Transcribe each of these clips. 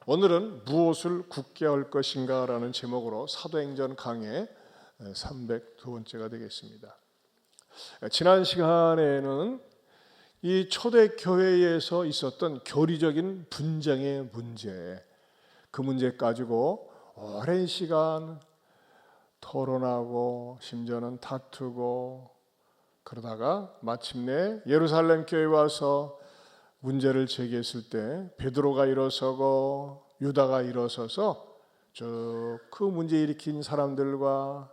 오늘은 무엇을 굳게 할 것인가 라는 제목으로 사도행전 강해 302번째가 되겠습니다. 지난 시간에는 이 초대교회에서 있었던 교리적인 분쟁의 문제, 그 문제 가지고 오랜 시간 토론하고 심지어는 다투고 그러다가 마침내 예루살렘 교회에 와서 문제를 제기했을 때 베드로가 일어서고 유다가 일어서서 쭉 그 문제 일으킨 사람들과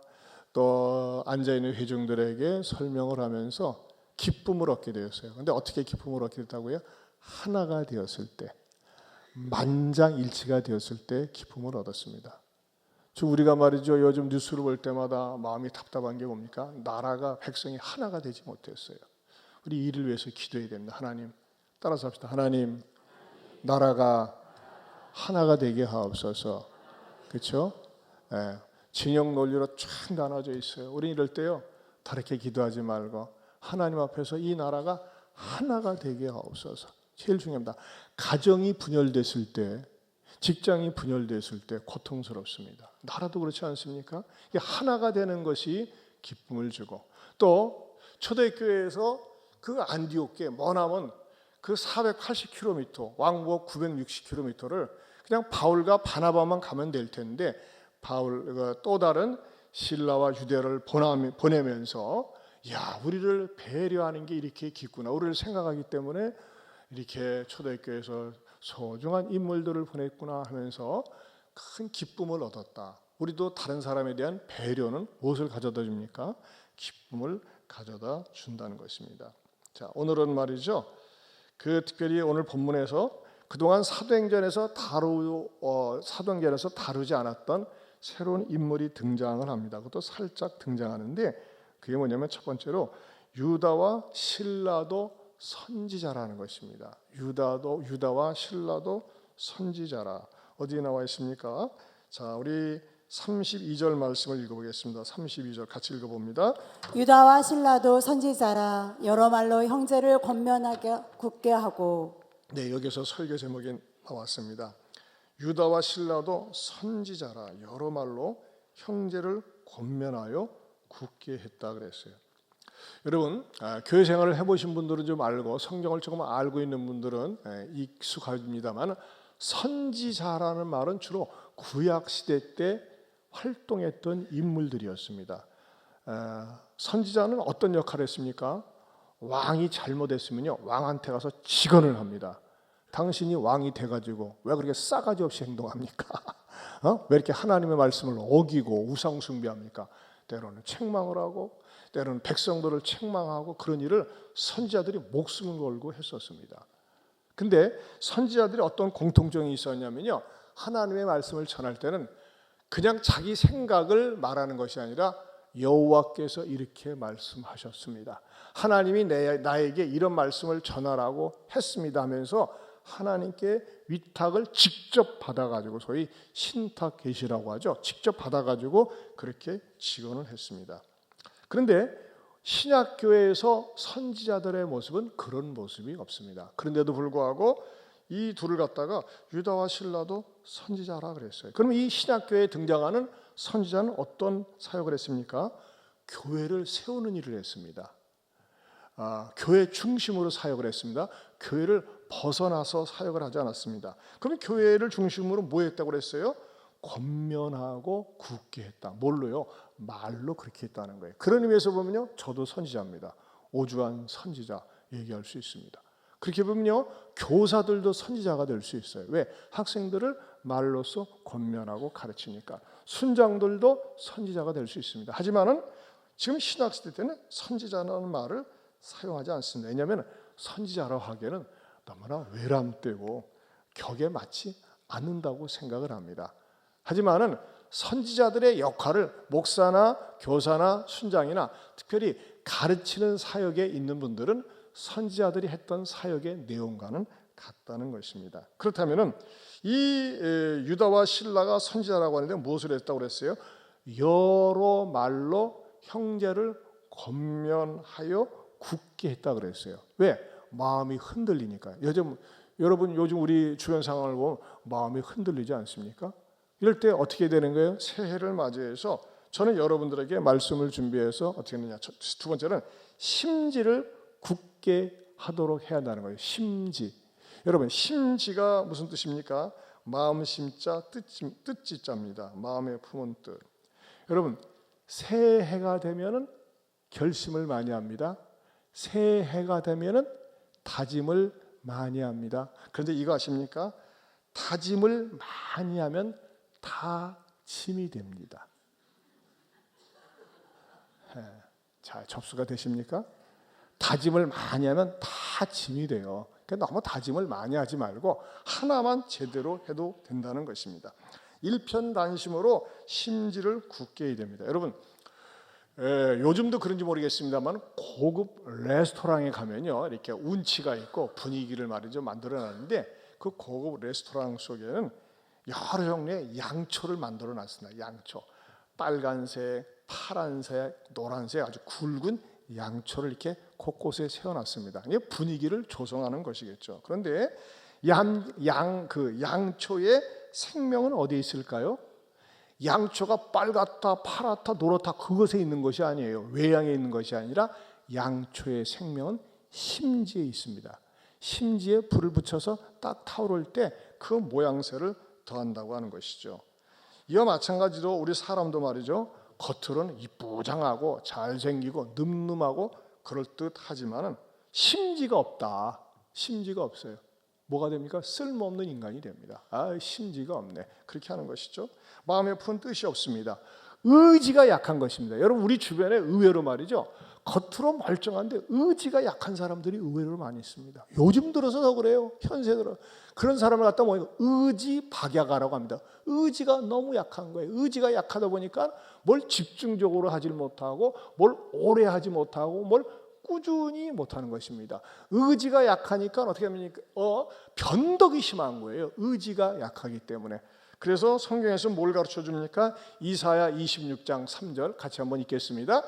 또 앉아있는 회중들에게 설명을 하면서 기쁨을 얻게 되었어요. 그런데 어떻게 기쁨을 얻게 됐다고요? 하나가 되었을 때, 만장일치가 되었을 때 기쁨을 얻었습니다. 우리가 말이죠, 요즘 뉴스를 볼 때마다 마음이 답답한 게 뭡니까? 나라가, 백성이 하나가 되지 못했어요. 우리 이를 위해서 기도해야 됩니다. 하나님, 따라서 합시다. 하나님, 나라가 하나가 되게 하옵소서. 그렇죠? 예, 진영 논리로 쫙 나눠져 있어요. 우리 이럴 때요, 다르게 기도하지 말고 하나님 앞에서 이 나라가 하나가 되게 하옵소서. 제일 중요합니다. 가정이 분열됐을 때, 직장이 분열됐을 때 고통스럽습니다. 나라도 그렇지 않습니까? 이게 하나가 되는 것이 기쁨을 주고, 또 초대교회에서 그 안디옥에 머나먼 그 480km, 왕복 960km를 그냥 바울과 바나바만 가면 될 텐데, 바울과 또 다른 실라와 유대를 보내면서 야, 우리를 배려하는 게 이렇게 깊구나, 우리를 생각하기 때문에 이렇게 초대교회에서 소중한 인물들을 보냈구나 하면서 큰 기쁨을 얻었다. 우리도 다른 사람에 대한 배려는 무엇을 가져다 줍니까? 기쁨을 가져다 준다는 것입니다. 자, 오늘은 말이죠, 특별히 오늘 본문에서 그동안 사도행전에서 다루지 않았던 새로운 인물이 등장을 합니다. 그것도 살짝 등장하는데, 그게 뭐냐면 첫 번째로 유다와 실라도 선지자라는 것입니다. 유다와 실라도 선지자라. 어디에 나와 있습니까? 자, 우리 32절 말씀을 읽어보겠습니다. 32절 같이 읽어봅니다. 유다와 실라도 선지자라, 여러 말로 형제를 권면하게 굳게 하고. 네, 여기서 설교 제목이 나왔습니다. 유다와 실라도 선지자라, 여러 말로 형제를 권면하여 굳게 했다 그랬어요. 여러분, 교회 생활을 해보신 분들은 좀 알고 성경을 조금 알고 있는 분들은 익숙합니다만, 선지자라는 말은 주로 구약시대 때 활동했던 인물들이었습니다. 선지자는 어떤 역할을 했습니까? 왕이 잘못했으면요, 왕한테 가서 직언을 합니다. 당신이 왕이 돼가지고 왜 그렇게 싸가지 없이 행동합니까? 왜 이렇게 하나님의 말씀을 어기고 우상 숭배합니까? 때로는 책망을 하고, 때로는 백성들을 책망하고, 그런 일을 선지자들이 목숨을 걸고 했었습니다. 근데 선지자들이 어떤 공통점이 있었냐면요, 하나님의 말씀을 전할 때는 그냥 자기 생각을 말하는 것이 아니라 여호와께서 이렇게 말씀하셨습니다, 하나님이 나에게 이런 말씀을 전하라고 했습니다 하면서 하나님께 위탁을 직접 받아가지고, 소위 신탁 계시라고 하죠, 직접 받아가지고 그렇게 직언을 했습니다. 그런데 신약교회에서 선지자들의 모습은 그런 모습이 없습니다. 그런데도 불구하고 이 둘을 갖다가 유다와 실라도 선지자라 그랬어요. 그럼 이 신약교회에 등장하는 선지자는 어떤 사역을 했습니까? 교회를 세우는 일을 했습니다. 교회 중심으로 사역을 했습니다. 교회를 벗어나서 사역을 하지 않았습니다. 그럼 교회를 중심으로 뭐 했다고 그랬어요? 권면하고 굳게 했다. 뭘로요? 말로 그렇게 했다는 거예요. 그런 의미에서 보면요, 저도 선지자입니다. 오주환 선지자 얘기할 수 있습니다. 그렇게 보면요, 교사들도 선지자가 될 수 있어요. 왜? 학생들을 말로써 권면하고 가르치니까. 순장들도 선지자가 될 수 있습니다. 하지만은 지금 신학시대 때는 선지자라는 말을 사용하지 않습니다. 왜냐하면 선지자라고 하기에는 너무나 외람되고 격에 맞지 않는다고 생각을 합니다. 하지만은 선지자들의 역할을 목사나 교사나 순장이나 특별히 가르치는 사역에 있는 분들은 선지자들이 했던 사역의 내용과는 같다는 것입니다. 그렇다면은 이 유다와 실라가 선지자라고 하는데 무엇을 했다고 그랬어요? 여러 말로 형제를 권면하여 굳게 했다 그랬어요. 왜? 마음이 흔들리니까요. 요즘 여러분 요즘 우리 주변 상황을 보면 마음이 흔들리지 않습니까? 이럴 때 어떻게 되는 거예요? 새해를 맞이해서 저는 여러분들에게 말씀을 준비해서 어떻게 했느냐. 두 번째는 심지를 굳게 하도록 해야 한다는 거예요. 심지. 여러분 심지가 무슨 뜻입니까? 마음 심자 뜻지자입니다. 마음에 품은 뜻. 여러분 새해가 되면은 결심을 많이 합니다. 새해가 되면은 다짐을 많이 합니다. 그런데 이거 아십니까? 다짐을 많이 하면 다 짐이 됩니다. 자, 접수가 되십니까? 다짐을 많이 하면 다 짐이 돼요. 그러니까 너무 다짐을 많이 하지 말고 하나만 제대로 해도 된다는 것입니다. 일편단심으로 심지를 굳게 해야 됩니다. 여러분 요즘도 그런지 모르겠습니다만 고급 레스토랑에 가면요 이렇게 운치가 있고 분위기를 말이죠 만들어놨는데 그 고급 레스토랑 속에는 여러 종류의 양초를 만들어 놨습니다. 양초, 빨간색, 파란색, 노란색 아주 굵은 양초를 이렇게 곳곳에 세워놨습니다. 이게 분위기를 조성하는 것이겠죠. 그런데 그 양초의 생명은 어디에 있을까요? 양초가 빨갛다, 파랗다, 노랗다 그것에 있는 것이 아니에요. 외양에 있는 것이 아니라 양초의 생명은 심지에 있습니다. 심지에 불을 붙여서 딱 타오를 때 그 모양새를 더한다고 하는 것이죠. 이와 마찬가지로 우리 사람도 말이죠. 겉으로는 이쁘장하고 잘생기고 늠름하고 그럴듯하지만은 심지가 없다. 심지가 없어요. 뭐가 됩니까? 쓸모없는 인간이 됩니다. 심지가 없네. 그렇게 하는 것이죠. 마음에 푼 뜻이 없습니다. 의지가 약한 것입니다. 여러분 우리 주변에 의외로 말이죠. 겉으로 멀쩡한데 의지가 약한 사람들이 의외로 많이 있습니다. 요즘 들어서 더 그래요. 현세 들어. 그런 사람을 갖다 보니까 의지 박약하라고 합니다. 의지가 너무 약한 거예요. 의지가 약하다 보니까 뭘 집중적으로 하지 못하고 뭘 오래 하지 못하고 뭘 꾸준히 못하는 것입니다. 의지가 약하니까 어떻게 합니까? 변덕이 심한 거예요. 의지가 약하기 때문에. 그래서 성경에서 뭘 가르쳐 줍니까? 이사야 26장 3절 같이 한번 읽겠습니다.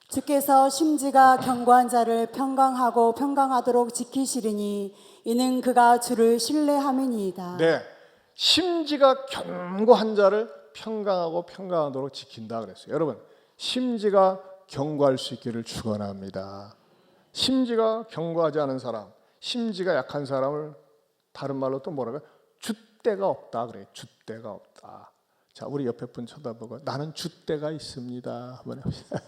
주께서 심지가 견고한 자를 평강하고 평강하도록 지키시리니 이는 그가 주를 신뢰함이니이다. 네, 심지가 견고한 자를 평강하고 평강하도록 지킨다 그랬어요. 여러분, 심지가 견고할 수 있기를 축원합니다. 심지가 견고하지 않은 사람, 심지가 약한 사람을 다른 말로 또 뭐라고요? 줏대가 없다 그래요. 줏대가 없다. 자, 우리 옆에 분 쳐다보고 나는 줏대가 있습니다. 한번 해봅시다.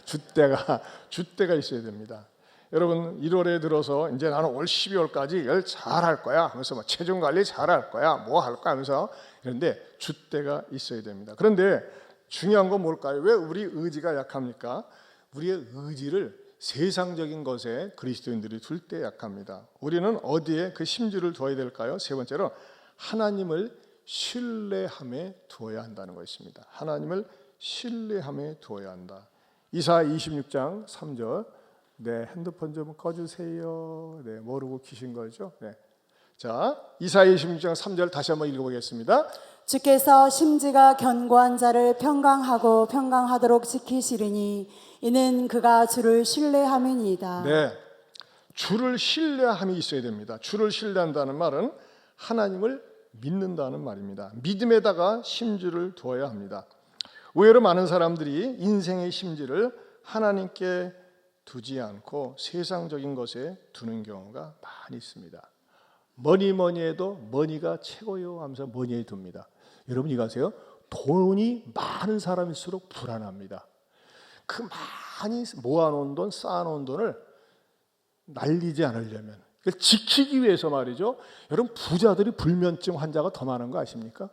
줏대가 있어야 됩니다. 여러분 1월에 들어서 이제 나는 올 12월까지 열 잘할 거야 하면서 체중 관리 잘할 거야 뭐 할 거야 하면서 그런데 줏대가 있어야 됩니다. 그런데 중요한 건 뭘까요? 왜 우리 의지가 약합니까? 우리의 의지를 세상적인 것에 그리스도인들이 둘 때 약합니다. 우리는 어디에 그 심지를 두어야 될까요? 세 번째로 하나님을 신뢰함에 두어야 한다는 것입니다. 하나님을 신뢰함에 두어야 한다. 이사야 26장 3절. 네, 핸드폰 좀 꺼주세요. 네, 모르고 키신 거죠? 네. 자, 이사야 26장 3절 다시 한번 읽어보겠습니다. 주께서 심지가 견고한 자를 평강하고 평강하도록 지키시리니 이는 그가 주를 신뢰함이니이다. 네, 주를 신뢰함이 있어야 됩니다. 주를 신뢰한다는 말은 하나님을 믿는다는 말입니다. 믿음에다가 심지를 두어야 합니다. 의외로 많은 사람들이 인생의 심지를 하나님께 두지 않고 세상적인 것에 두는 경우가 많이 있습니다. 뭐니 해도 머니가 최고요 하면서 머니에 둡니다. 여러분 이거 아세요? 돈이 많은 사람일수록 불안합니다. 그 많이 모아놓은 돈, 쌓아놓은 돈을 날리지 않으려면 그걸 지키기 위해서 말이죠. 여러분 부자들이 불면증 환자가 더 많은 거 아십니까?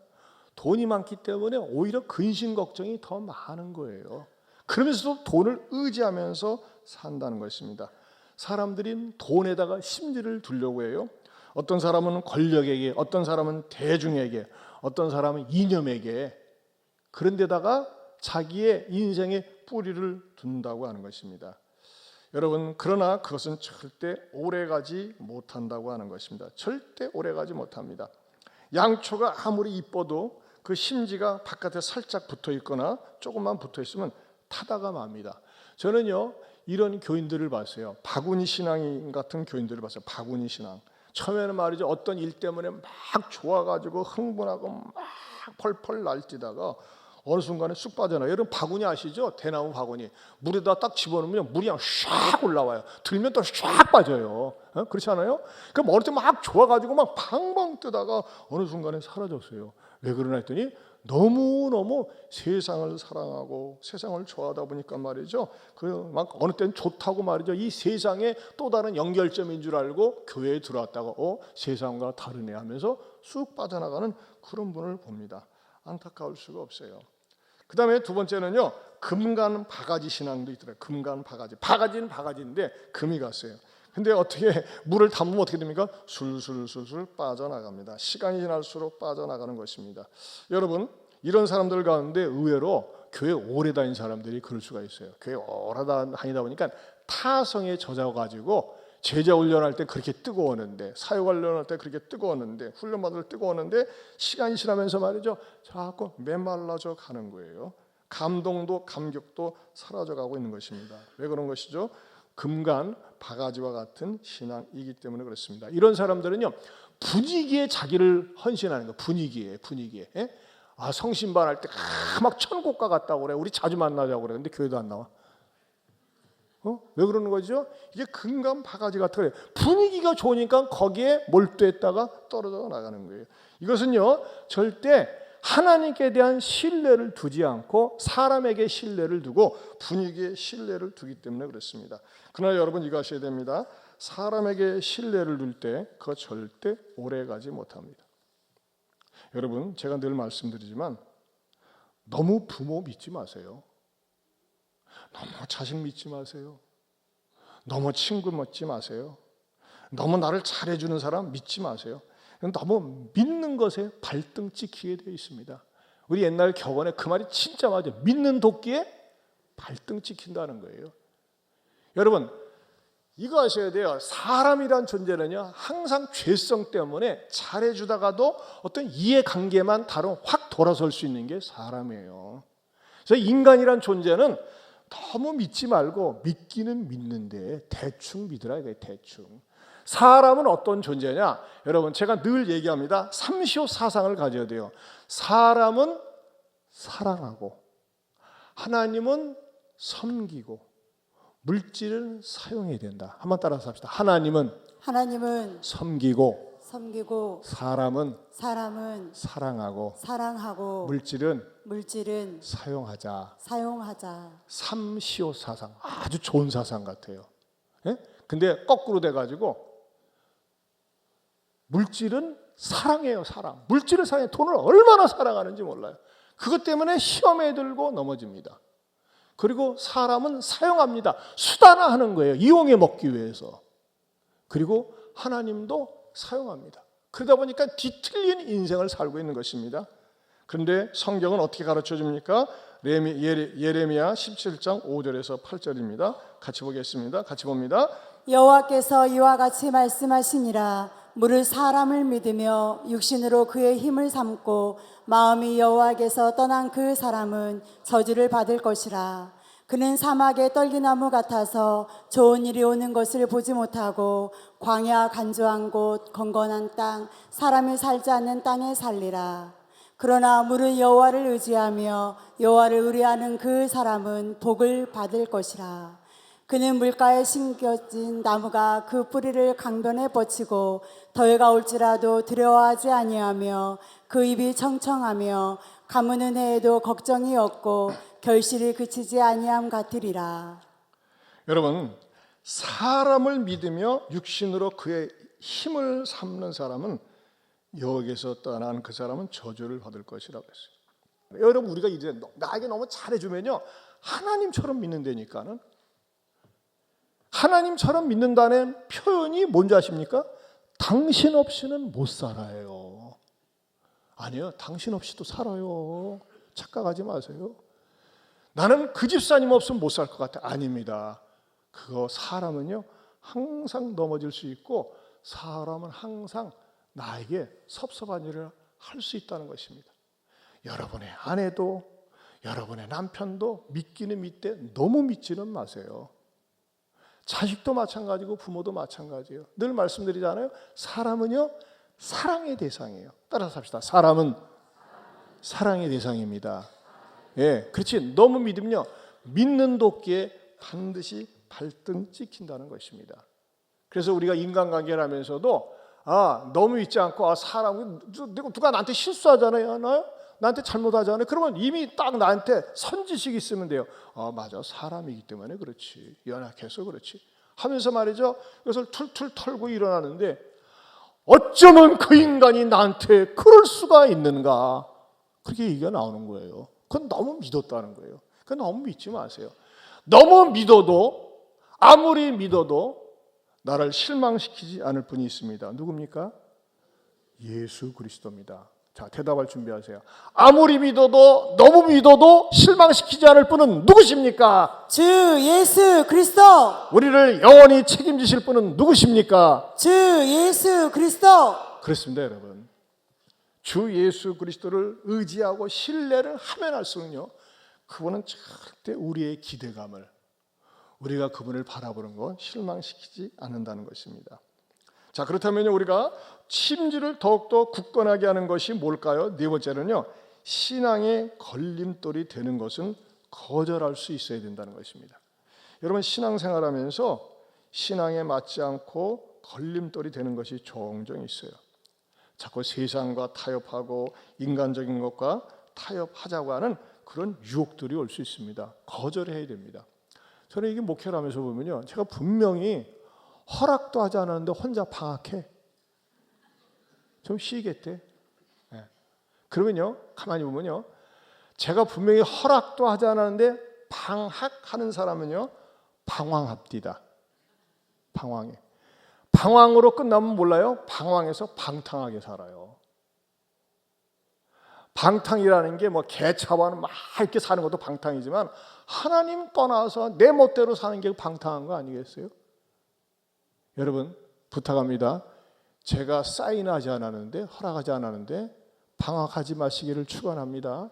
돈이 많기 때문에 오히려 근심 걱정이 더 많은 거예요. 그러면서도 돈을 의지하면서 산다는 것입니다. 사람들이 돈에다가 심지를 두려고 해요. 어떤 사람은 권력에게, 어떤 사람은 대중에게, 어떤 사람은 이념에게 그런 데다가 자기의 인생의 뿌리를 둔다고 하는 것입니다. 여러분 그러나 그것은 절대 오래가지 못한다고 하는 것입니다. 절대 오래가지 못합니다. 양초가 아무리 이뻐도 그 심지가 바깥에 살짝 붙어 있거나 조금만 붙어 있으면 타다가 맙니다. 저는요 이런 교인들을 봤어요. 바구니 신앙인 같은 교인들을 봤어요. 바구니 신앙. 처음에는 말이죠, 어떤 일 때문에 막 좋아가지고 흥분하고 막 펄펄 날뛰다가 어느 순간에 쑥 빠져나요. 여러분 바구니 아시죠? 대나무 바구니. 물에다 딱 집어넣으면 물이 그냥 샥 올라와요. 들면 또 샥 빠져요. 그렇지 않아요? 그럼 어느 때 막 좋아가지고 막 팡팡 뜨다가 어느 순간에 사라졌어요. 왜 그러나 했더니 너무너무 세상을 사랑하고 세상을 좋아하다 보니까 말이죠, 그 막 어느 때는 좋다고 말이죠, 이 세상에 또 다른 연결점인 줄 알고 교회에 들어왔다가 세상과 다르네 하면서 쑥 빠져나가는 그런 분을 봅니다. 안타까울 수가 없어요. 그 다음에 두 번째는요, 금간 바가지 신앙도 있더라고요. 금간 바가지. 바가지는 바가지인데 금이 갔어요. 근데 어떻게 물을 담으면 어떻게 됩니까? 술술술술 빠져나갑니다. 시간이 지날수록 빠져나가는 것입니다. 여러분, 이런 사람들 가운데 의외로 교회 오래 다닌 사람들이 그럴 수가 있어요. 교회 오래 다니다 보니까 타성에 젖어가지고 제자 훈련할 때 그렇게 뜨거웠는데, 사역 훈련할 때 그렇게 뜨거웠는데, 훈련받을 때 뜨거웠는데 시간이 지나면서 말이죠, 자꾸 메말라져 가는 거예요. 감동도 감격도 사라져가고 있는 것입니다. 왜 그런 것이죠? 금간 바가지와 같은 신앙이기 때문에 그렇습니다. 이런 사람들은요, 분위기에 자기를 헌신하는 거. 분위기에. 예? 아, 성신반 할 때 막 천국가 같다고 그래. 우리 자주 만나자고 그래. 근데 교회도 안 나와. 왜 그러는 거죠? 이게 금간 바가지 같은 거예요. 분위기가 좋으니까 거기에 몰두했다가 떨어져 나가는 거예요. 이것은요, 절대 하나님께 대한 신뢰를 두지 않고 사람에게 신뢰를 두고 분위기에 신뢰를 두기 때문에 그렇습니다. 그러나 여러분 이거 하셔야 됩니다. 사람에게 신뢰를 둘 때 그거 절대 오래가지 못합니다. 여러분, 제가 늘 말씀드리지만 너무 부모 믿지 마세요. 너무 자식 믿지 마세요. 너무 친구 믿지 마세요. 너무 나를 잘해주는 사람 믿지 마세요. 너무 믿는 것에 발등 찍히게 되어 있습니다. 우리 옛날 격언에 그 말이 진짜 맞아요. 믿는 도끼에 발등 찍힌다는 거예요. 여러분, 이거 아셔야 돼요. 사람이란 존재는요, 항상 죄성 때문에 잘해주다가도 어떤 이해관계만 다른 확 돌아설 수 있는 게 사람이에요. 그래서 인간이란 존재는 너무 믿지 말고 믿기는 믿는데 대충 믿으라 이거예요. 대충. 사람은 어떤 존재냐? 여러분, 제가 늘 얘기합니다. 삼시오 사상을 가져야 돼요. 사람은 사랑하고, 하나님은 섬기고, 물질은 사용해야 된다. 한번 따라서 합시다. 하나님은 섬기고, 사람은 사랑하고, 물질은 사용하자. 삼시오 사상, 아주 좋은 사상 같아요. 예? 근데 거꾸로 돼가지고 물질은 사랑해요. 사랑. 물질을 사랑해. 돈을 얼마나 사랑하는지 몰라요. 그것 때문에 시험에 들고 넘어집니다. 그리고 사람은 사용합니다. 수단화하는 거예요. 이용해 먹기 위해서. 그리고 하나님도 사용합니다. 그러다 보니까 뒤틀린 인생을 살고 있는 것입니다. 그런데 성경은 어떻게 가르쳐 줍니까? 예레미야 17장 5절에서 8절입니다. 같이 보겠습니다. 같이 봅니다. 여호와께서 이와 같이 말씀하시니라. 무릇 사람을 믿으며 육신으로 그의 힘을 삼고 마음이 여호와께서 떠난 그 사람은 저주를 받을 것이라. 그는 사막의 떨기나무 같아서 좋은 일이 오는 것을 보지 못하고 광야 간조한 곳 건건한 땅 사람이 살지 않는 땅에 살리라. 그러나 무릇 여호와를 의지하며 여호와를 의뢰하는 그 사람은 복을 받을 것이라. 그는 물가에 심겨진 나무가 그 뿌리를 강변에 뻗치고 더위가 올지라도 두려워하지 아니하며 그 입이 청청하며 가무는 해에도 걱정이 없고 결실이 그치지 아니함 같으리라. 여러분, 사람을 믿으며 육신으로 그의 힘을 삼는 사람은 여호와께서 떠난 그 사람은 저주를 받을 것이라고 했어요. 여러분, 우리가 이제 나에게 너무 잘해주면요, 하나님처럼 믿는다니까는. 하나님처럼 믿는다는 표현이 뭔지 아십니까? 당신 없이는 못 살아요. 아니요, 당신 없이도 살아요. 착각하지 마세요. 나는 그 집사님 없으면 못 살 것 같아. 아닙니다. 그거 사람은요, 항상 넘어질 수 있고 사람은 항상 나에게 섭섭한 일을 할 수 있다는 것입니다. 여러분의 아내도 여러분의 남편도 믿기는 믿되 너무 믿지는 마세요. 자식도 마찬가지고 부모도 마찬가지예요. 늘 말씀드리잖아요. 사람은요, 사랑의 대상이에요. 따라서 합시다. 사람은 사랑의 대상입니다. 예, 그렇지. 너무 믿으면요, 믿는 도끼에 반드시 발등 찍힌다는 것입니다. 그래서 우리가 인간관계를 하면서도 너무 믿지 않고 사람 누가 나한테 실수하잖아요. 나한테 잘못하잖아요. 그러면 이미 딱 나한테 선지식이 있으면 돼요. 맞아. 사람이기 때문에 그렇지. 연약해서 그렇지. 하면서 말이죠. 이것을 툴툴 털고 일어나는데 어쩌면 그 인간이 나한테 그럴 수가 있는가. 그렇게 얘기가 나오는 거예요. 그건 너무 믿었다는 거예요. 그건 너무 믿지 마세요. 너무 믿어도 아무리 믿어도 나를 실망시키지 않을 분이 있습니다. 누굽니까? 예수 그리스도입니다. 자, 대답할 준비하세요. 아무리 믿어도 너무 믿어도 실망시키지 않을 분은 누구십니까? 주 예수 그리스도. 우리를 영원히 책임지실 분은 누구십니까? 주 예수 그리스도. 그렇습니다, 여러분. 주 예수 그리스도를 의지하고 신뢰를 하면 할수록요, 그분은 절대 우리의 기대감을, 우리가 그분을 바라보는 거 실망시키지 않는다는 것입니다. 자, 그렇다면 우리가 심지를 더욱더 굳건하게 하는 것이 뭘까요? 네 번째는요, 신앙의 걸림돌이 되는 것은 거절할 수 있어야 된다는 것입니다. 여러분, 신앙생활하면서 신앙에 맞지 않고 걸림돌이 되는 것이 종종 있어요. 자꾸 세상과 타협하고 인간적인 것과 타협하자고 하는 그런 유혹들이 올 수 있습니다. 거절해야 됩니다. 저는 이게 목회를 하면서 보면요, 제가 분명히 허락도 하지 않았는데 혼자 방학해. 좀 쉬겠대. 네. 그러면요, 가만히 보면요, 제가 분명히 허락도 하지 않았는데 방학하는 사람은요, 방황합디다. 방황해. 방황으로 끝나면 몰라요? 방황해서 방탕하게 살아요. 방탕이라는 게 뭐 개차와는 막 이렇게 사는 것도 방탕이지만 하나님 떠나서 내 멋대로 사는 게 방탕한 거 아니겠어요? 여러분, 부탁합니다. 제가 사인하지 않았는데, 허락하지 않았는데 방황하지 마시기를 축원합니다.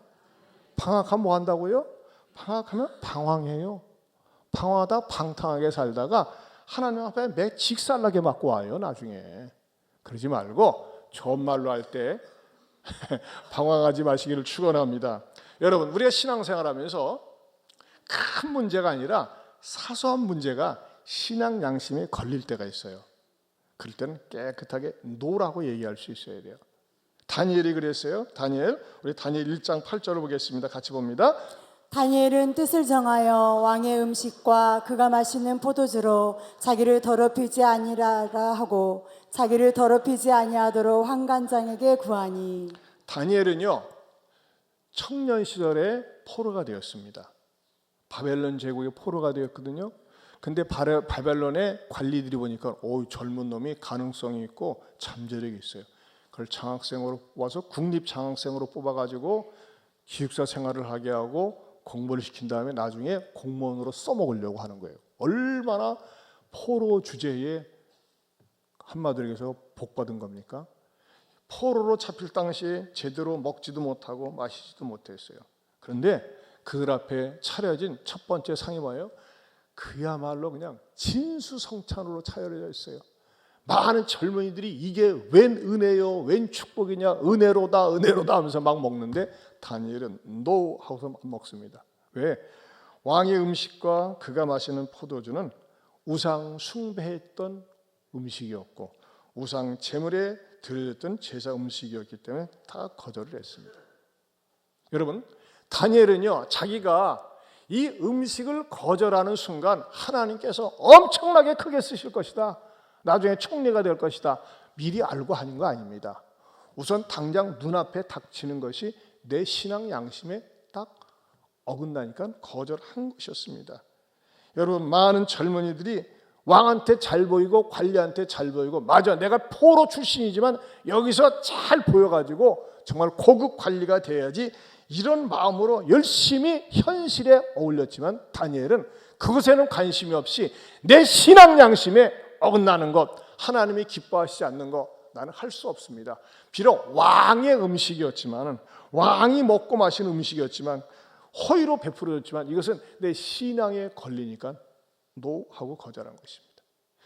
방황하면 뭐 한다고요? 방황하면 방황해요. 방황하다 방탕하게 살다가 하나님 앞에 매 직살나게 맞고 와요, 나중에. 그러지 말고 좋은 말로 할 때 방황하지 마시기를 축원합니다. 여러분, 우리가 신앙생활하면서 큰 문제가 아니라 사소한 문제가 신앙 양심에 걸릴 때가 있어요. 그럴 때는 깨끗하게 노라고 얘기할 수 있어야 돼요. 다니엘이 그랬어요. 우리 다니엘 1장 8절을 보겠습니다. 같이 봅니다. 다니엘은 뜻을 정하여 왕의 음식과 그가 마시는 포도주로 자기를 더럽히지 아니하라 하고 자기를 더럽히지 아니하도록 환관장에게 구하니. 다니엘은요, 청년 시절에 포로가 되었습니다. 바벨론 제국의 포로가 되었거든요. 근데 바벨론의 관리들이 보니까 젊은 놈이 가능성이 있고 잠재력이 있어요. 그걸 장학생으로 와서 국립 장학생으로 뽑아가지고 기숙사 생활을 하게 하고 공부를 시킨 다음에 나중에 공무원으로 써먹으려고 하는 거예요. 얼마나 포로 주제에 한마디로 얘기해서 복받은 겁니까? 포로로 잡힐 당시에 제대로 먹지도 못하고 마시지도 못했어요. 그런데 그들 앞에 차려진 첫 번째 상이 뭐예요? 그야말로 그냥 진수성찬으로 차려져 있어요. 많은 젊은이들이 이게 웬 은혜요, 웬 축복이냐, 은혜로다 하면서 막 먹는데 다니엘은 노 하고서 먹습니다. 왜? 왕의 음식과 그가 마시는 포도주는 우상 숭배했던 음식이었고 우상 제물에 드려졌던 제사 음식이었기 때문에 다 거절을 했습니다. 여러분, 다니엘은요, 자기가 이 음식을 거절하는 순간 하나님께서 엄청나게 크게 쓰실 것이다, 나중에 총리가 될 것이다, 미리 알고 하는 거 아닙니다. 우선 당장 눈앞에 닥치는 것이 내 신앙 양심에 딱 어긋나니까 거절한 것이었습니다. 여러분, 많은 젊은이들이 왕한테 잘 보이고 관리한테 잘 보이고, 맞아, 내가 포로 출신이지만 여기서 잘 보여가지고 정말 고급 관리가 돼야지, 이런 마음으로 열심히 현실에 어울렸지만 다니엘은 그것에는 관심이 없이 내 신앙 양심에 어긋나는 것, 하나님이 기뻐하시지 않는 것, 나는 할 수 없습니다. 비록 왕의 음식이었지만, 왕이 먹고 마시는 음식이었지만, 허위로 베풀어졌지만 이것은 내 신앙에 걸리니까 노 하고 거절한 것입니다.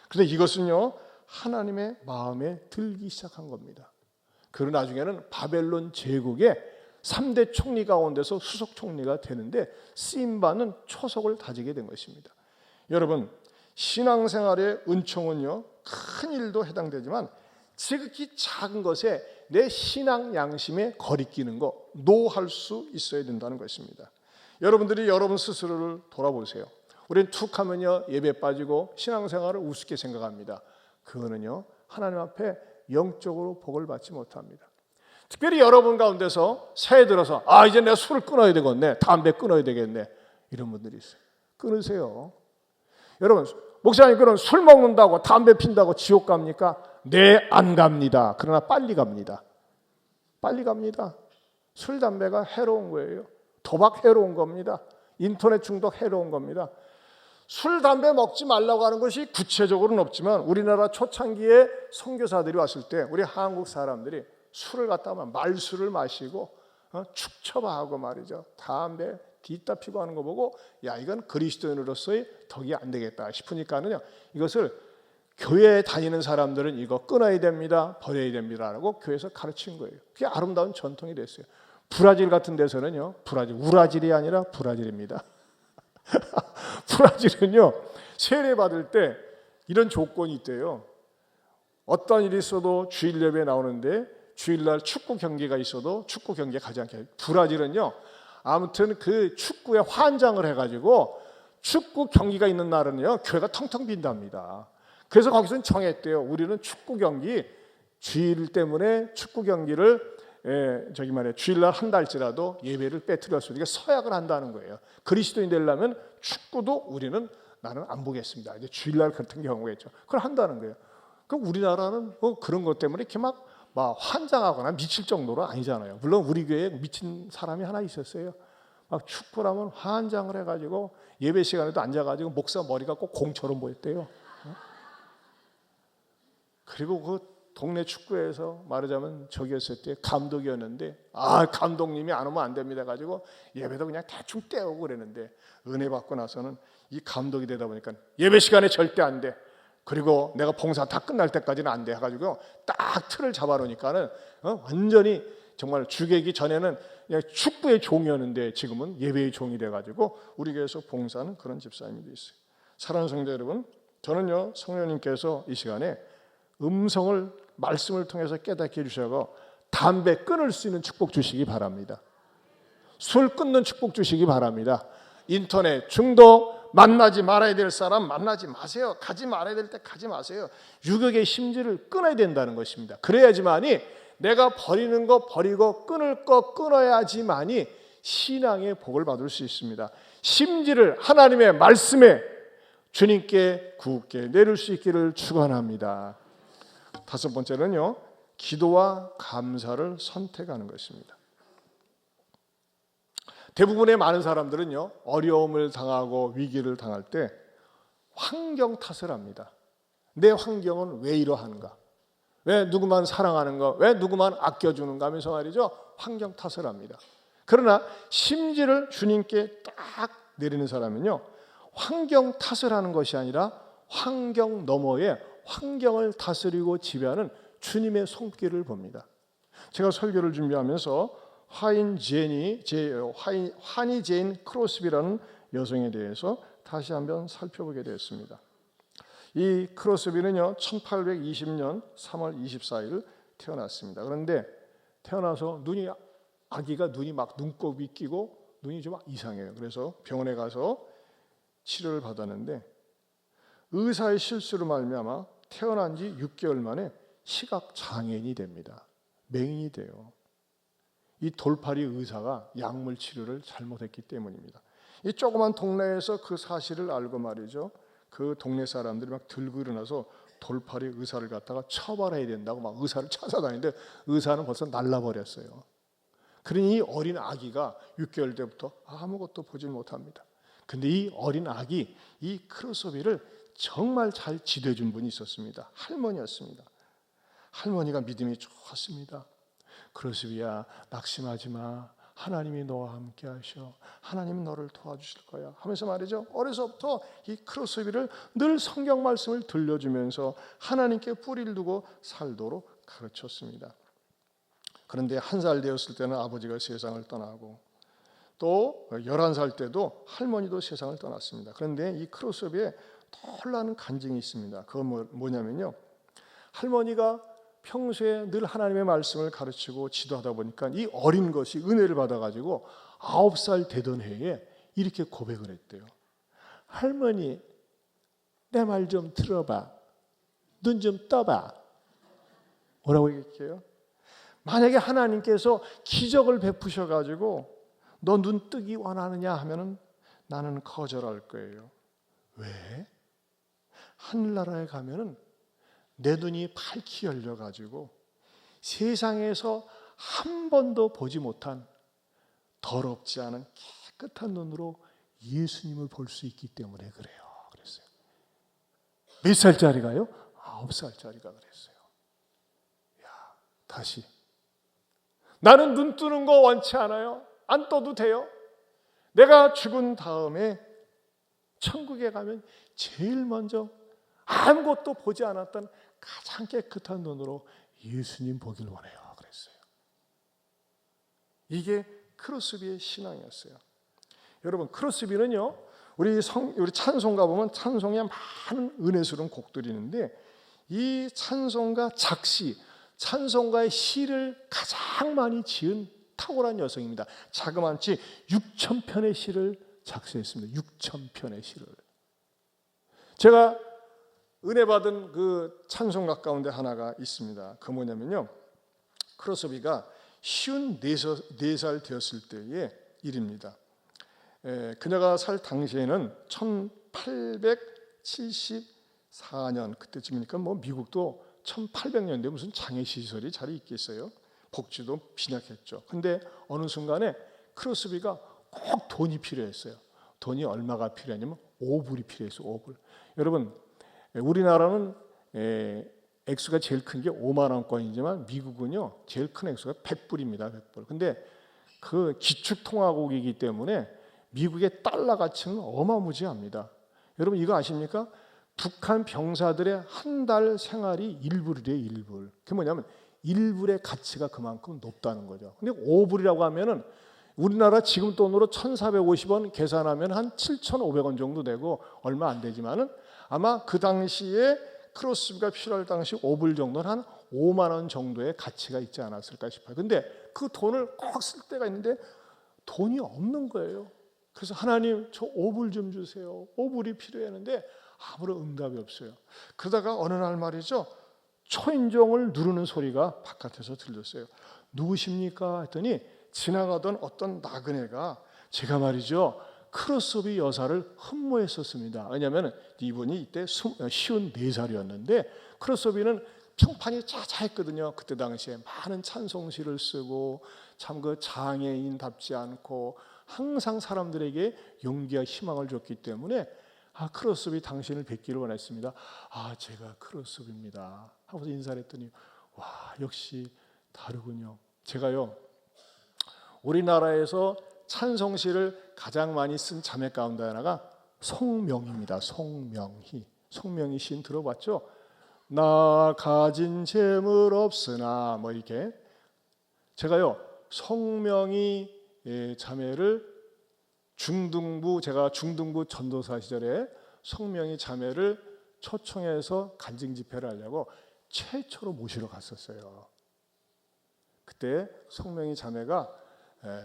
그런데 이것은요 하나님의 마음에 들기 시작한 겁니다. 그리고 나중에는 바벨론 제국의 3대 총리 가운데서 수석 총리가 되는데 쓰임받는 초석을 다지게 된 것입니다. 여러분, 신앙생활의 은총은요 큰 일도 해당되지만 지극히 작은 것에 내 신앙 양심에 거리끼는 거 노할 수 있어야 된다는 것입니다. 여러분들이 여러분 스스로를 돌아보세요. 우리는 툭 하면요 예배 빠지고 신앙생활을 우습게 생각합니다. 그거는요 하나님 앞에 영적으로 복을 받지 못합니다. 특별히 여러분 가운데서 새해 들어서 이제 내가 술을 끊어야 되겠네, 담배 끊어야 되겠네, 이런 분들이 있어요. 끊으세요. 여러분, 목사님 그럼 술 먹는다고 담배 핀다고 지옥 갑니까? 네, 안 갑니다. 그러나 빨리 갑니다. 빨리 갑니다. 술, 담배가 해로운 거예요. 도박 해로운 겁니다. 인터넷 중독 해로운 겁니다. 술, 담배 먹지 말라고 하는 것이 구체적으로는 없지만 우리나라 초창기에 선교사들이 왔을 때 우리 한국 사람들이 술을 갖다가 말술을 마시고 축처하고 말이죠. 담배 뒤따 피고 하는 거 보고 야 이건 그리스도인으로서의 덕이 안 되겠다 싶으니까는요 이것을 교회에 다니는 사람들은 이거 끊어야 됩니다, 버려야 됩니다라고 교회에서 가르친 거예요. 그게 아름다운 전통이 됐어요. 브라질 같은 데서는요, 브라질 우라질이 아니라 브라질입니다. 브라질은요 세례 받을 때 이런 조건이 있대요. 어떤 일이 있어도 주일 예배에 나오는데 주일날 축구 경기가 있어도 축구 경기에 가지 않게 해요. 브라질은요 아무튼 그 축구에 환장을 해가지고 축구 경기가 있는 날은요 교회가 텅텅 빈답니다. 그래서 거기서는 정했대요. 우리는 축구 경기 주일 때문에 축구 경기를 주일날 한달치라도 예배를 빼뜨렸어요. 이게 서약을 한다는 거예요. 그리스도인 되려면 축구도 우리는 나는 안 보겠습니다. 이제 주일날 같은 경우겠죠. 그걸 한다는 거예요. 그럼 우리나라는 그런 것 때문에 이렇게 막 환장하거나 미칠 정도로 아니잖아요. 물론 우리 교회에 미친 사람이 하나 있었어요. 막 축구라면 환장을 해가지고 예배 시간에도 앉아가지고 목사 머리가 꼭 공처럼 보였대요. 그리고 그 동네 축구에서 말하자면 저기였을 때 감독이었는데 감독님이 안 오면 안 됩니다 가지고 예배도 그냥 대충 떼오고 그랬는데 은혜 받고 나서는 이 감독이 되다 보니까 예배 시간에 절대 안 돼. 그리고 내가 봉사 다 끝날 때까지는 안 돼 해가지고 딱 틀을 잡아놓으니까는 완전히 정말 주객이 전에는 그냥 축구의 종이었는데 지금은 예배의 종이 돼가지고 우리 교회에서 봉사하는 그런 집사님이 있어요. 사랑하는 성도 여러분, 저는요 성령님께서 이 시간에 말씀을 통해서 깨닫게 해주셔서 담배 끊을 수 있는 축복 주시기 바랍니다. 술 끊는 축복 주시기 바랍니다. 인터넷 중독 만나지 말아야 될 사람 만나지 마세요. 가지 말아야 될 때 가지 마세요. 유혹의 심지를 끊어야 된다는 것입니다. 그래야지만이 내가 버리는 거 버리고 끊을 거 끊어야지만이 신앙의 복을 받을 수 있습니다. 심지를 하나님의 말씀에 주님께 굳게 내릴 수 있기를 축원합니다. 다섯 번째는요, 기도와 감사를 선택하는 것입니다. 대부분의 많은 사람들은요 어려움을 당하고 위기를 당할 때 환경 탓을 합니다. 내 환경은 왜 이러한가? 왜 누구만 사랑하는가? 왜 누구만 아껴주는가 하면서 말이죠 환경 탓을 합니다. 그러나 심지를 주님께 딱 내리는 사람은요 환경 탓을 하는 것이 아니라 환경 너머에 환경을 다스리고 지배하는 주님의 손길을 봅니다. 제가 설교를 준비하면서 화니 제인 크로스비라는 여성에 대해서 다시 한번 살펴보게 되었습니다. 이 크로스비는요 1820년 3월 24일 태어났습니다. 그런데 태어나서 아기가 눈이 막 눈곱이 끼고 눈이 좀 이상해요. 그래서 병원에 가서 치료를 받았는데 의사의 실수로 말미암아 태어난 지 6개월 만에 시각 장애인이 됩니다. 맹인이 돼요. 이 돌팔이 의사가 약물 치료를 잘못했기 때문입니다. 이 조그만 동네에서 그 사실을 알고 말이죠. 그 동네 사람들이 막 들고 일어나서 돌팔이 의사를 갖다가 처벌해야 된다고 막 의사를 찾아다니는데 의사는 벌써 날라버렸어요. 그러니 이 어린 아기가 6개월 때부터 아무것도 보질 못합니다. 근데 이 어린 아기, 이 크로스비를 정말 잘 지도해 준 분이 있었습니다. 할머니였습니다. 할머니가 믿음이 좋았습니다. 크로스비야 낙심하지 마. 하나님이 너와 함께 하셔. 하나님이 너를 도와주실 거야 하면서 말이죠. 어려서부터 이 크로스비를 늘 성경 말씀을 들려주면서 하나님께 뿌리를 두고 살도록 가르쳤습니다. 그런데 1살 되었을 때는 아버지가 세상을 떠나고 또 11살 때도 할머니도 세상을 떠났습니다. 그런데 이 크로스비에 놀라운 간증이 있습니다. 그건 뭐냐면요. 할머니가 평소에 늘 하나님의 말씀을 가르치고 지도하다 보니까 이 어린 것이 은혜를 받아가지고 9살 되던 해에 이렇게 고백을 했대요. 할머니, 내 말 좀 들어봐. 눈 좀 떠봐. 뭐라고 얘기할게요? 만약에 하나님께서 기적을 베푸셔가지고 너 눈 뜨기 원하느냐 하면은 나는 거절할 거예요. 왜? 하늘나라에 가면은 내 눈이 밝히 열려가지고 세상에서 한 번도 보지 못한 더럽지 않은 깨끗한 눈으로 예수님을 볼 수 있기 때문에 그래요. 그랬어요. 몇 살짜리가요? 9살짜리가 그랬어요. 야, 다시. 나는 눈 뜨는 거 원치 않아요. 안 떠도 돼요. 내가 죽은 다음에 천국에 가면 제일 먼저 아무것도 보지 않았던 가장 깨끗한 눈으로 예수님 보길 원해요. 그랬어요. 이게 크로스비의 신앙이었어요. 여러분, 크로스비는요, 우리 찬송가 보면 찬송에 많은 은혜스러운 곡들이 있는데 이 찬송가 작시, 찬송가의 시를 가장 많이 지은 탁월한 여성입니다. 자그마치 6,000편의 시를 작성했습니다. 6,000편의 시를. 제가 은혜 받은 그 찬송가 가운데 하나가 있습니다. 그 뭐냐면요, 크로스비가 54살 되었을 때의 일입니다. 그녀가 살 당시에는 1874년 그때쯤이니까 뭐 미국도 1800년대 무슨 장애 시설이 잘 있겠어요. 복지도 빈약했죠. 근데 어느 순간에 크로스비가 꼭 돈이 필요했어요. 돈이 얼마가 필요했냐면 5불이 필요했어요. 5불. 여러분, 우리나라는 액수가 제일 큰 게 5만 원권이지만 미국은요 제일 큰 액수가 100불입니다. 100불. 근데 그 기축통화국이기 때문에 미국의 달러 가치는 어마무지합니다. 여러분 이거 아십니까? 북한 병사들의 한 달 생활이 1불이래요. 1불. 그게 뭐냐면 1불의 가치가 그만큼 높다는 거죠. 근데 5불이라고 하면은 우리나라 지금 돈으로 1,450원 계산하면 한 7,500원 정도 되고 얼마 안 되지만은 아마 그 당시에 크로스비가 필요할 당시 5불 정도는 한 5만 원 정도의 가치가 있지 않았을까 싶어요. 근데 그 돈을 꼭 쓸 때가 있는데 돈이 없는 거예요. 그래서 하나님 저 5불 좀 주세요. 5불이 필요했는데 아무런 응답이 없어요. 그러다가 어느 날 말이죠. 초인종을 누르는 소리가 바깥에서 들렸어요. 누구십니까? 했더니 지나가던 어떤 나그네가 제가 말이죠. 크로스비 여사를 흠모했었습니다. 왜냐하면 이분이 이때 54살이었는데 크로스비는 평판이 자자했거든요. 그때 당시에 많은 찬송시를 쓰고 참 그 장애인답지 않고 항상 사람들에게 용기와 희망을 줬기 때문에 크로스비 당신을 뵙기를 원했습니다. 제가 크로스비입니다. 하고서 인사를 했더니 와 역시 다르군요. 제가요 우리나라에서 찬송시를 가장 많이 쓴 자매 가운데 하나가 송명희입니다. 송명희 시인 들어봤죠? 나 가진 재물 없으나 뭐 이렇게 제가요 송명희 자매를 제가 중등부 전도사 시절에 송명희 자매를 초청해서 간증 집회를 하려고 최초로 모시러 갔었어요. 그때 송명희 자매가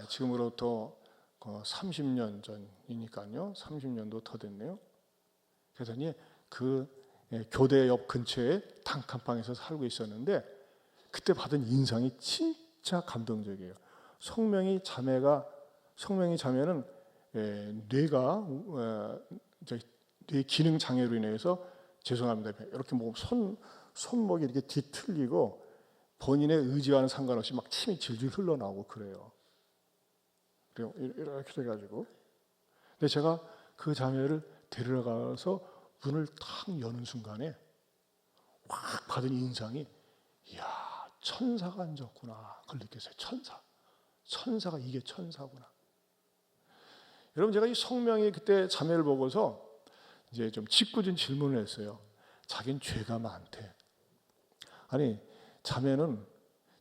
지금으로부터 30년 전이니까요. 30년도 더 됐네요. 그러더니 그 교대 옆 근처에 단칸방에서 살고 있었는데 그때 받은 인상이 진짜 감동적이에요. 송명희 자매는 뇌가 뇌 기능 장애로 인해서 죄송합니다. 이렇게 뭐 손목이 이렇게 뒤틀리고 본인의 의지와는 상관없이 막 침이 질질 흘러나오고 그래요. 이렇게 돼가지고. 근데 제가 그 자매를 데리러 가서 문을 탁 여는 순간에 확 받은 인상이 이야 천사가 앉았구나 그걸 느꼈어요. 천사가 이게 천사구나. 여러분, 제가 이 성명이 그때 자매를 보고서 이제 좀 짓궂은 질문을 했어요. 자기는 죄가 많대. 아니, 자매는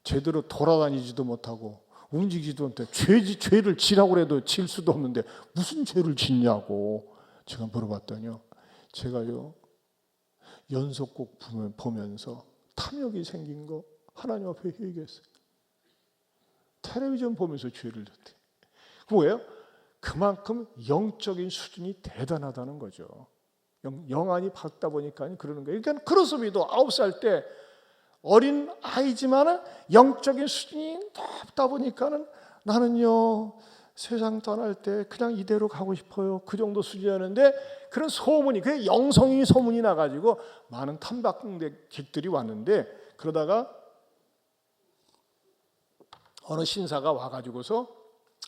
제대로 돌아다니지도 못하고 움직이지도 못해. 죄를 지라고 해도 질 수도 없는데 무슨 죄를 짓냐고 제가 물어봤더니요, 제가요 연속곡 보면서 탐욕이 생긴 거 하나님 앞에 얘기했어요. 텔레비전 보면서 죄를 졌대. 뭐예요? 그만큼 영적인 수준이 대단하다는 거죠. 영안이 밝다 보니까 그러는 거예요. 그러니까 크로스비도 9살 때 어린 아이지만 영적인 수준이 높다 보니까 나는요 세상 떠날 때 그냥 이대로 가고 싶어요. 그 정도 수준이었는데 그런 소문이, 그게 영성이 소문이 나가지고 많은 탐방객들이 왔는데, 그러다가 어느 신사가 와가지고서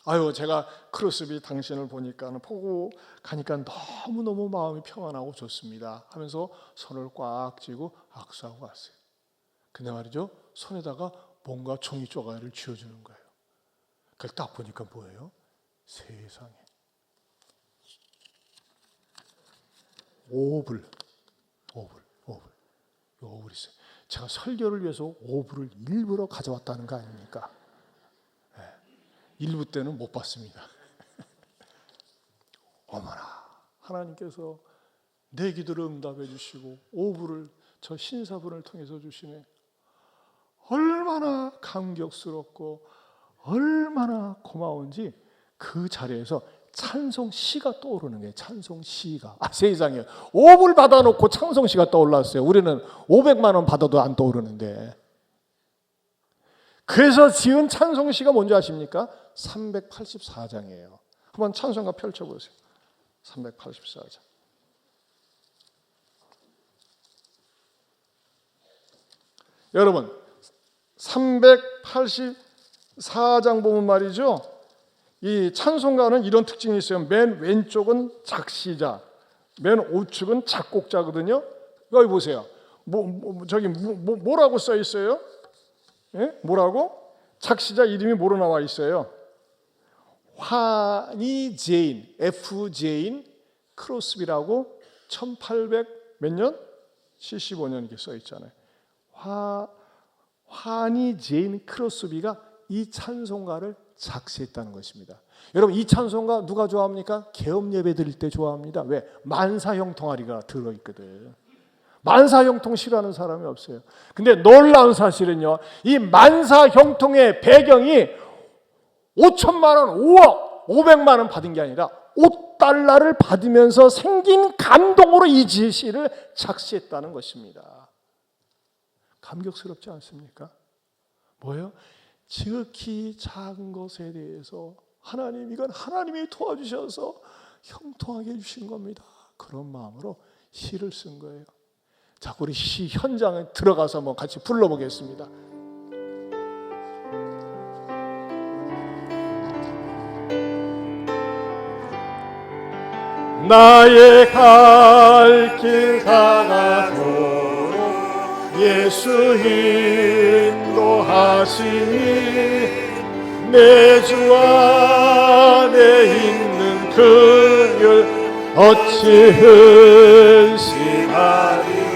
아유, 제가 크로스비 당신을 보고 가니까 너무너무 마음이 평안하고 좋습니다 하면서 손을 꽉 쥐고 악수하고 왔어요. 근데 말이죠, 손에다가 뭔가 종이 쪼가리를 쥐어주는 거예요. 그걸 딱 보니까 뭐예요? 세상에 오불 있어요. 제가 설교를 위해서 오불을 일부러 가져왔다는 거 아닙니까? 네. 일부 때는 못 봤습니다. 어머나, 하나님께서 내 기도를 응답해 주시고 오불을 저 신사분을 통해서 주시네. 얼마나 감격스럽고 얼마나 고마운지 그 자리에서 찬송시가 떠오르는 거예요. 찬송시가. 세상에, 5불 받아놓고 찬송시가 떠올랐어요. 우리는 500만 원 받아도 안 떠오르는데. 그래서 지은 찬송시가 뭔지 아십니까? 384장이에요. 한번 찬송가 펼쳐보세요. 384장. 여러분, 384장 보면 말이죠, 이 찬송가는 이런 특징이 있어요. 맨 왼쪽은 작시자, 맨 우측은 작곡자거든요. 여기 보세요. 뭐라고 써 있어요? 예? 뭐라고? 작시자 이름이 뭐로 나와 있어요? 환희 제인, F 제인 크로스비라고 1800 몇 년? 75년 이렇게 써 있잖아요. 환희 제인 크로스비가 이 찬송가를 작시했다는 것입니다. 여러분, 이 찬송가 누가 좋아합니까? 개업 예배 드릴 때 좋아합니다. 왜? 만사형통아리가 들어있거든. 만사형통 싫어하는 사람이 없어요. 근데 놀라운 사실은요, 이 만사형통의 배경이 5천만 원, 5억, 500만 원 받은 게 아니라 5달러를 받으면서 생긴 감동으로 이 시를 작시했다는 것입니다. 감격스럽지 않습니까? 뭐예요? 지극히 작은 것에 대해서 하나님, 이건 하나님이 도와주셔서 형통하게 해주신 겁니다. 그런 마음으로 시를 쓴 거예요. 자, 우리 시 현장에 들어가서 한번 같이 불러보겠습니다. 나의 갈 길 다가도록 예수 인도하시니 내 주 안에 있는 그를 어찌 의심하리요.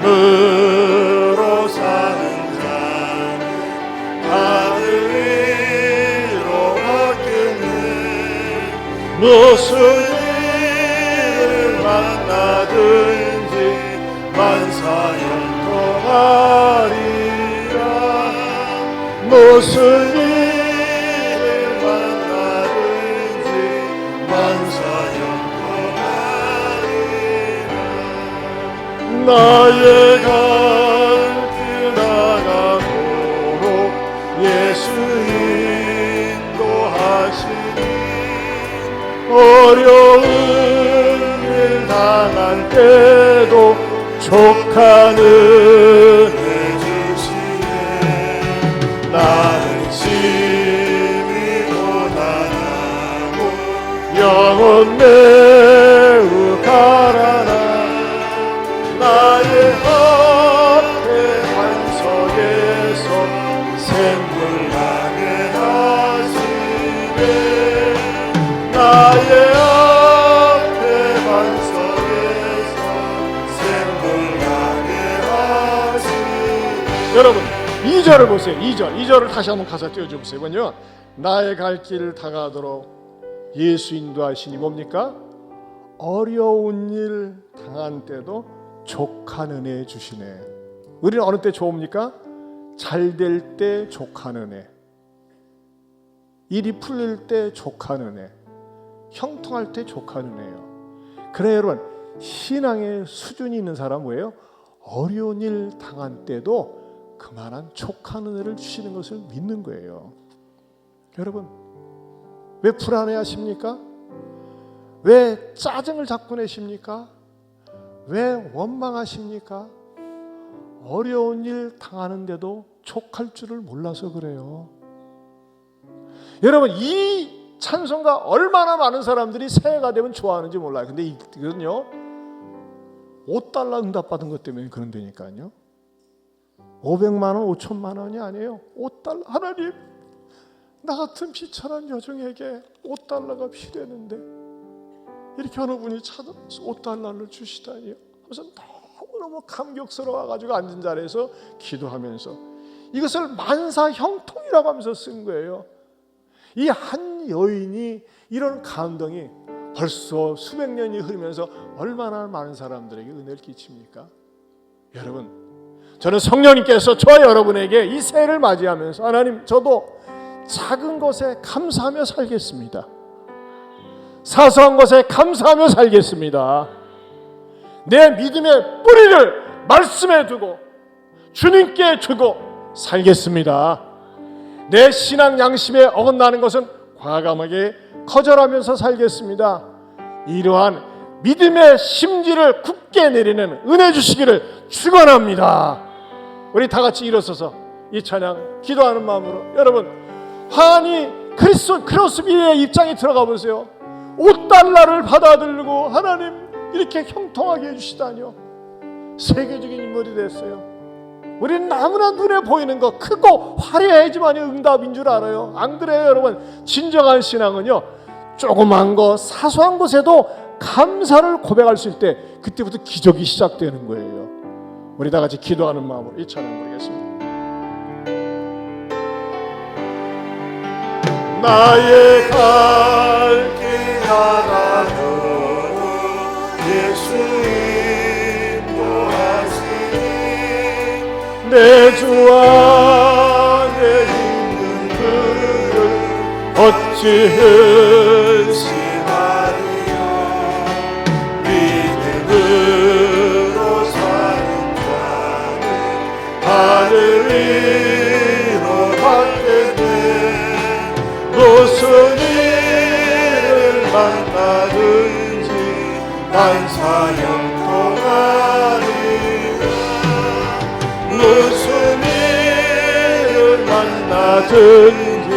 믿음으로 사는 자 하늘 위로 얻겠네. 무슨 일을 만나든지 만사형통하리라. 무슨 일을 만나든지 만사형통하리라. 나의 갈 길 나가도록 예수 인도하시니 어려운 일 당할 때도 족한 은혜 주시네. 나는 심히 고단하고 영혼 매우 가라나. 나의 앞에 반석에서 샘물 나게 하시네. 나의 앞에 반석에서 샘물 나게 하시네. 여러분 2절을 보세요. 2절을 다시 한번 가사 띄워주세요. 이번요. 나의 갈 길을 다가도록 예수 인도하시니 뭡니까? 어려운 일 당한 때도 족한 은혜 주시네. 우리는 어느 때 좋습니까? 잘 될 때 족한 은혜, 일이 풀릴 때 족한 은혜, 형통할 때 족한 은혜예요. 그래 여러분, 신앙의 수준이 있는 사람은 뭐예요? 어려운 일 당한 때도 그만한 족한 은혜를 주시는 것을 믿는 거예요. 여러분, 왜 불안해하십니까? 왜 짜증을 자꾸 내십니까? 왜 원망하십니까? 어려운 일 당하는데도 족할 줄을 몰라서 그래요. 여러분, 이 찬송가 얼마나 많은 사람들이 새해가 되면 좋아하는지 몰라요. 근데 이거는요, $5 응답받은 것 때문에 그런다니까요. 500만 원, 5천만 원이 아니에요. $5. 하나님, 나 같은 비천한 여종에게 $5가 필요했는데 이렇게 어느 분이 찾아서 $5를 주시다니요. 그래서 너무너무 감격스러워가지고 앉은 자리에서 기도하면서 이것을 만사 형통이라고 하면서 쓴 거예요. 이 한 여인이 이런 감동이 벌써 수백 년이 흐르면서 얼마나 많은 사람들에게 은혜를 끼칩니까? 여러분, 저는 성령님께서 저와 여러분에게 이 새해를 맞이하면서 하나님, 저도 작은 것에 감사하며 살겠습니다. 사소한 것에 감사하며 살겠습니다. 내 믿음의 뿌리를 말씀에 두고 주님께 주고 살겠습니다. 내 신앙 양심에 어긋나는 것은 과감하게 거절하면서 살겠습니다. 이러한 믿음의 심지를 굳게 내리는 은혜 주시기를 축원합니다. 우리 다 같이 일어서서 이 찬양 기도하는 마음으로, 여러분, 환히 크로스비의 입장에 들어가 보세요. $5를 받아들고 하나님 이렇게 형통하게 해주시다니요. 세계적인 인물이 됐어요. 우리는 너무나 눈에 보이는 거 크고 화려해야지만 응답인 줄 알아요. 안 그래요 여러분? 진정한 신앙은요, 조그만 거 사소한 것에도 감사를 고백할 수 있을 때 그때부터 기적이 시작되는 거예요. 우리 다 같이 기도하는 마음으로 이 찬양 부르겠습니다. 나의 갈 길 하나도 예수 인도하시니 내 주 안에 있는 그를 어찌 의심하리요. 믿음으로 사는 자는 하늘 위로 받겠네. 무슨 일을 만나든지 만사형통하리라. 무슨 일을 만나든지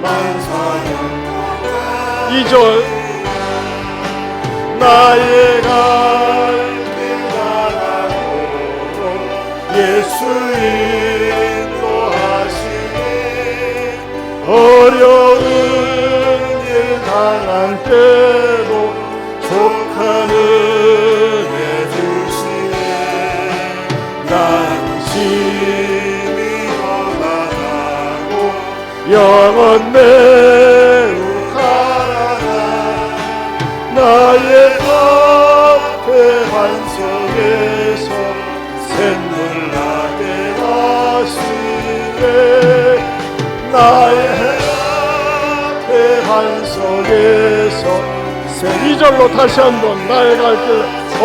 만사형통하리라. 2절 나의 갈 길 가라도록 예수 인도하시니 어려운 일 당할 때도 족한 은혜 주시네. 나는 심히 거나하고 영원 매우 가라나. 나의 앞에 반석에서 샘물 나게 하시네. 나의 앞에 반석에서 2절로 다시 한번 나의 갈 길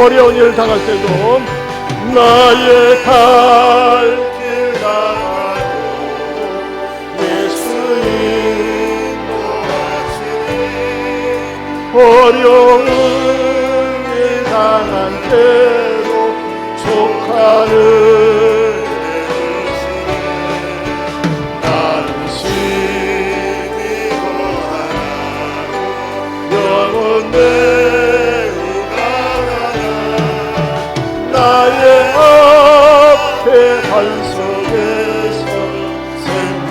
어려운 일 당할 때도 나의 갈 길 나가도록 예수 인도하시니 어려운 일 당할 때도 족하는 매우 가라나. 나의 앞에 반석에서 샘물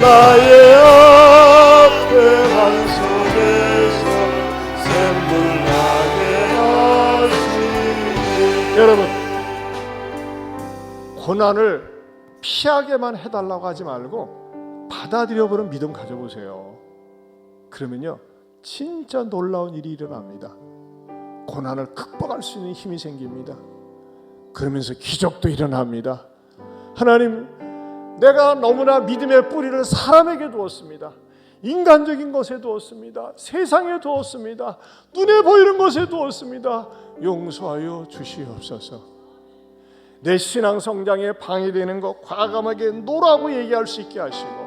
나의 앞에 한 손에서 샘물 나게 하시니. 여러분, 고난을 피하게만 해달라고 하지 말고 받아들여보는 믿음 가져보세요. 그러면요 진짜 놀라운 일이 일어납니다. 고난을 극복할 수 있는 힘이 생깁니다. 그러면서 기적도 일어납니다. 하나님, 내가 너무나 믿음의 뿌리를 사람에게 두었습니다. 인간적인 것에 두었습니다. 세상에 두었습니다. 눈에 보이는 것에 두었습니다. 용서하여 주시옵소서. 내 신앙 성장에 방해되는 것 과감하게 노라고 얘기할 수 있게 하시고,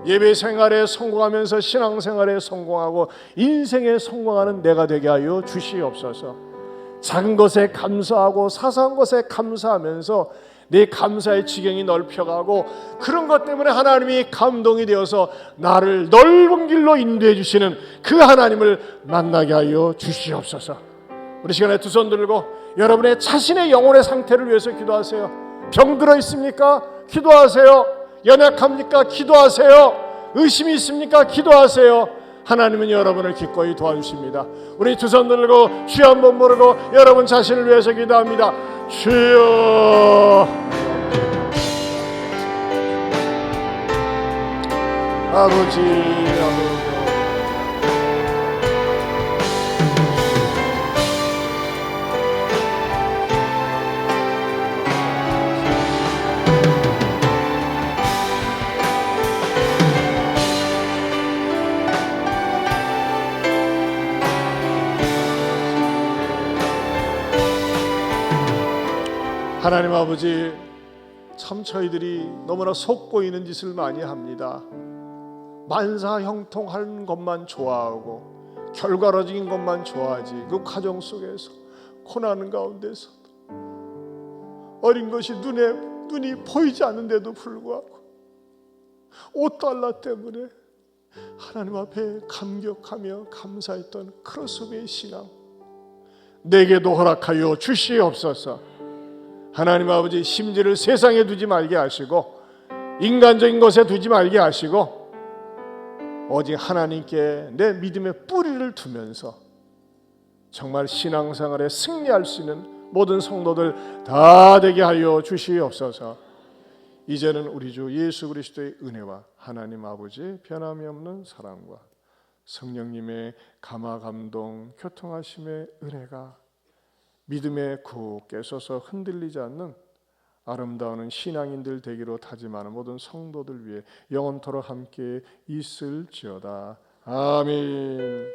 예배 생활에 성공하면서 신앙 생활에 성공하고 인생에 성공하는 내가 되게 하여 주시옵소서. 작은 것에 감사하고 사소한 것에 감사하면서 내 감사의 지경이 넓혀가고, 그런 것 때문에 하나님이 감동이 되어서 나를 넓은 길로 인도해 주시는 그 하나님을 만나게 하여 주시옵소서. 우리 시간에 두 손 들고 여러분의 자신의 영혼의 상태를 위해서 기도하세요. 병들어 있습니까? 기도하세요. 연약합니까? 기도하세요. 의심이 있습니까? 기도하세요. 하나님은 여러분을 기꺼이 도와주십니다. 우리 두 손 들고 주여 한번 부르고 여러분 자신을 위해서 기도합니다. 주여, 아버지, 하나님 아버지, 참 저희들이 너무나 속보이는 짓을 많이 합니다. 만사형통하는 것만 좋아하고 결과론적인 것만 좋아하지, 그 과정 속에서 고난 가운데서 어린 것이 눈이 보이지 않는데도 불구하고 5달러 때문에 하나님 앞에 감격하며 감사했던 크로스오버의 신앙 내게도 허락하여 주시옵소서. 하나님 아버지, 심지를 세상에 두지 말게 하시고 인간적인 것에 두지 말게 하시고 오직 하나님께 내 믿음의 뿌리를 두면서 정말 신앙생활에 승리할 수 있는 모든 성도들 다 되게 하여 주시옵소서. 이제는 우리 주 예수 그리스도의 은혜와 하나님 아버지의 변함이 없는 사랑과 성령님의 감화 감동 교통하심의 은혜가 믿음에 굳게 서서 흔들리지 않는 아름다운 신앙인들 되기로 다짐하는 모든 성도들 위해 영원토록 함께 있을지어다. 아멘.